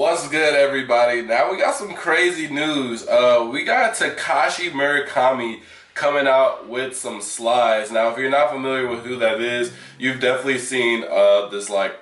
What's good, everybody? Now we got some crazy news. We got Takashi Murakami coming out with some slides. Now, if you're not familiar with who that is, you've definitely seen this like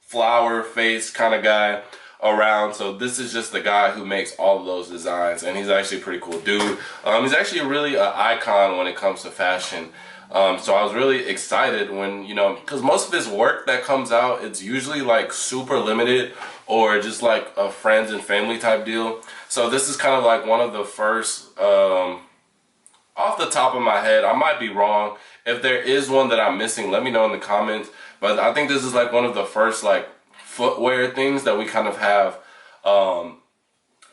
flower face kind of guy around. So this is just the guy who makes all of those designs, and he's actually a pretty cool dude. He's actually really an icon when it comes to fashion. So I was really excited when, because most of his work that comes out, it's usually like super limited or just like a friends and family type deal. So this is kind of like one of the first, off the top of my head, I might be wrong. If there is one that I'm missing, let me know in the comments. But I think this is like one of the first like footwear things that we kind of have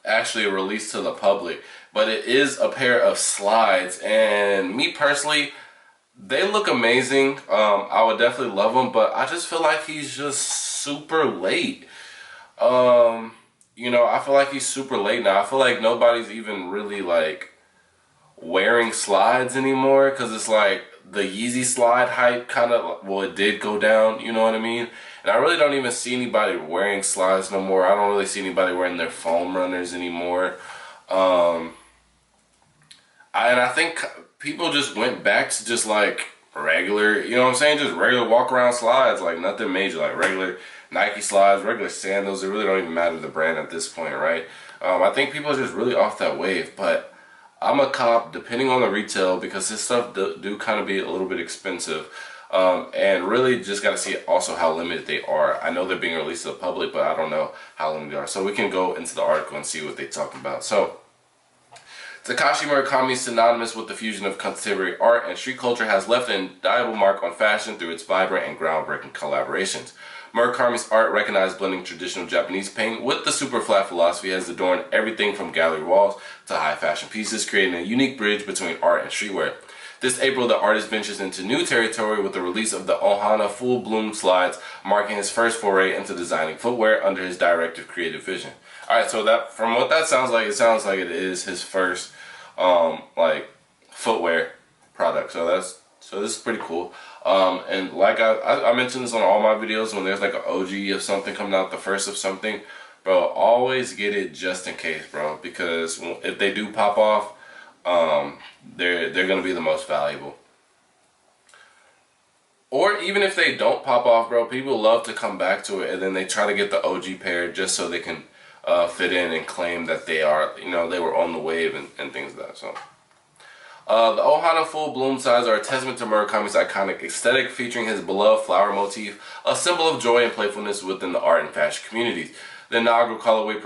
actually released to the public. But it is a pair of slides, and me personally, they look amazing. I would definitely love them, but I just feel like he's just super late. I feel like he's super late now. I feel like nobody's even really like wearing slides anymore, because it's like the Yeezy slide hype kind of, well, it did go down, you know what I mean? And I really don't even see anybody wearing slides no more. I don't really see anybody wearing their foam runners anymore. And I think people just went back to just like regular, you know what I'm saying? Just regular walk around slides, like nothing major, like regular Nike slides, regular sandals. It really don't even matter the brand at this point, right? I think people are just really off that wave, but I'm a cop depending on the retail, because this stuff do kind of be a little bit expensive. And really just got to see also how limited they are. I know they're being released to the public, but I don't know how limited they are. So we can go into the article and see what they talk about. So Takashi Murakami is synonymous with the fusion of contemporary art and street culture, has left an indelible mark on fashion through its vibrant and groundbreaking collaborations. Murakami's art, recognized blending traditional Japanese paint with the super flat philosophy, has adorned everything from gallery walls to high fashion pieces, creating a unique bridge between art and streetwear. This April, the artist ventures into new territory with the release of the Ohana Full Bloom slides, marking his first foray into designing footwear under his directive creative vision. Alright, so that, from what that sounds like, it sounds like it is his first like footwear product. So this is pretty cool. And like I mentioned this on all my videos, when there's like an OG of something coming out, the first of something, bro, always get it just in case, bro, because if they do pop off, they're gonna be the most valuable. Or even if they don't pop off, bro, people love to come back to it, and then they try to get the OG pair just so they can fit in and claim that they are, they were on the wave and things like that. So the Ohana Full Bloom sides are a testament to Murakami's iconic aesthetic, featuring his beloved flower motif, a symbol of joy and playfulness within the art and fashion communities. The inaugural colorway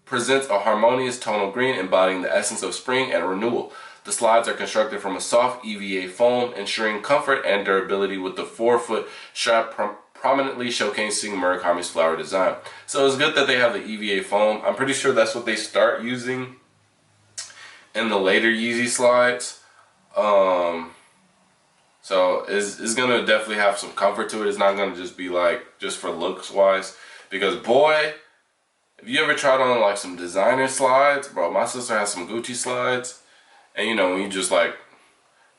presents a harmonious tonal green, embodying the essence of spring and renewal. The slides are constructed from a soft EVA foam, ensuring comfort and durability, with the 4-foot strap prominently showcasing Murakami's flower design. So it's good that they have the EVA foam. I'm pretty sure that's what they start using in the later Yeezy slides. So it's gonna definitely have some comfort to it. It's not gonna just be like just for looks wise, because boy, if you ever tried on like some designer slides, bro, my sister has some Gucci slides, and when you just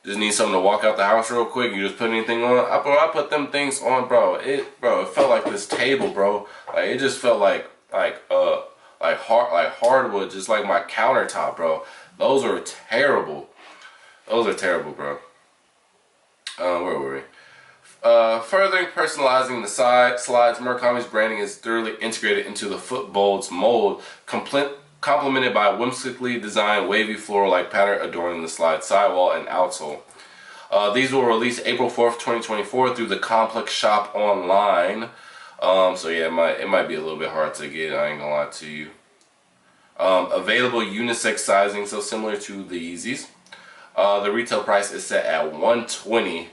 just need something to walk out the house real quick, you just put anything on. I put them things on, bro. It felt like this table, bro. Like it just felt like hardwood, just like my countertop, bro. Those are terrible. Those are terrible, bro. Where were we? Furthering personalizing the slides, Murakami's branding is thoroughly integrated into the footbold's mold, complemented by a whimsically designed wavy floral-like pattern adorning the slide sidewall and outsole. These will release April 4th, 2024 through the Complex shop online. So yeah, it might be a little bit hard to get, I ain't gonna lie to you. Available unisex sizing, so similar to the Yeezys. The retail price is set at $120.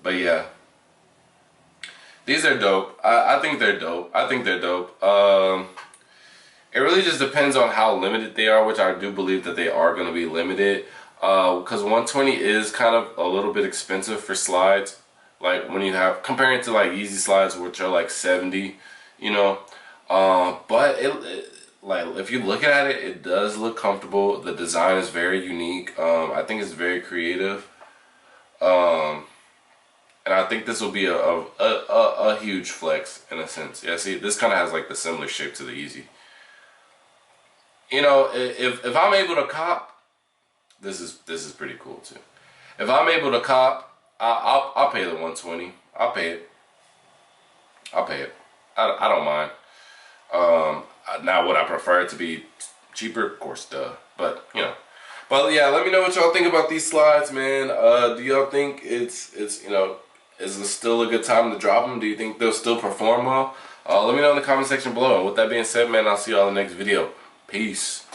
But yeah, these are dope. I think they're dope. It really just depends on how limited they are, which I do believe that they are going to be limited. Because 120 is kind of a little bit expensive for slides. Like when you have, comparing it to like Yeezy slides, which are like 70, but like if you look at it, it does look comfortable. The design is very unique. I think it's very creative. And I think this will be a huge flex in a sense. Yeah, see, this kind of has like the similar shape to the Yeezy. You know, if I'm able to cop, this is pretty cool too. If I'm able to cop, I'll pay the 120. I'll pay it. I'll pay it. I don't mind. Now would I prefer it to be cheaper? Of course, duh. But you know. But yeah, let me know what y'all think about these slides, man. Do y'all think it's you know, is it still a good time to drop them? Do you think they'll still perform well? Let me know in the comment section below. And with that being said, man, I'll see y'all in the next video. Peace.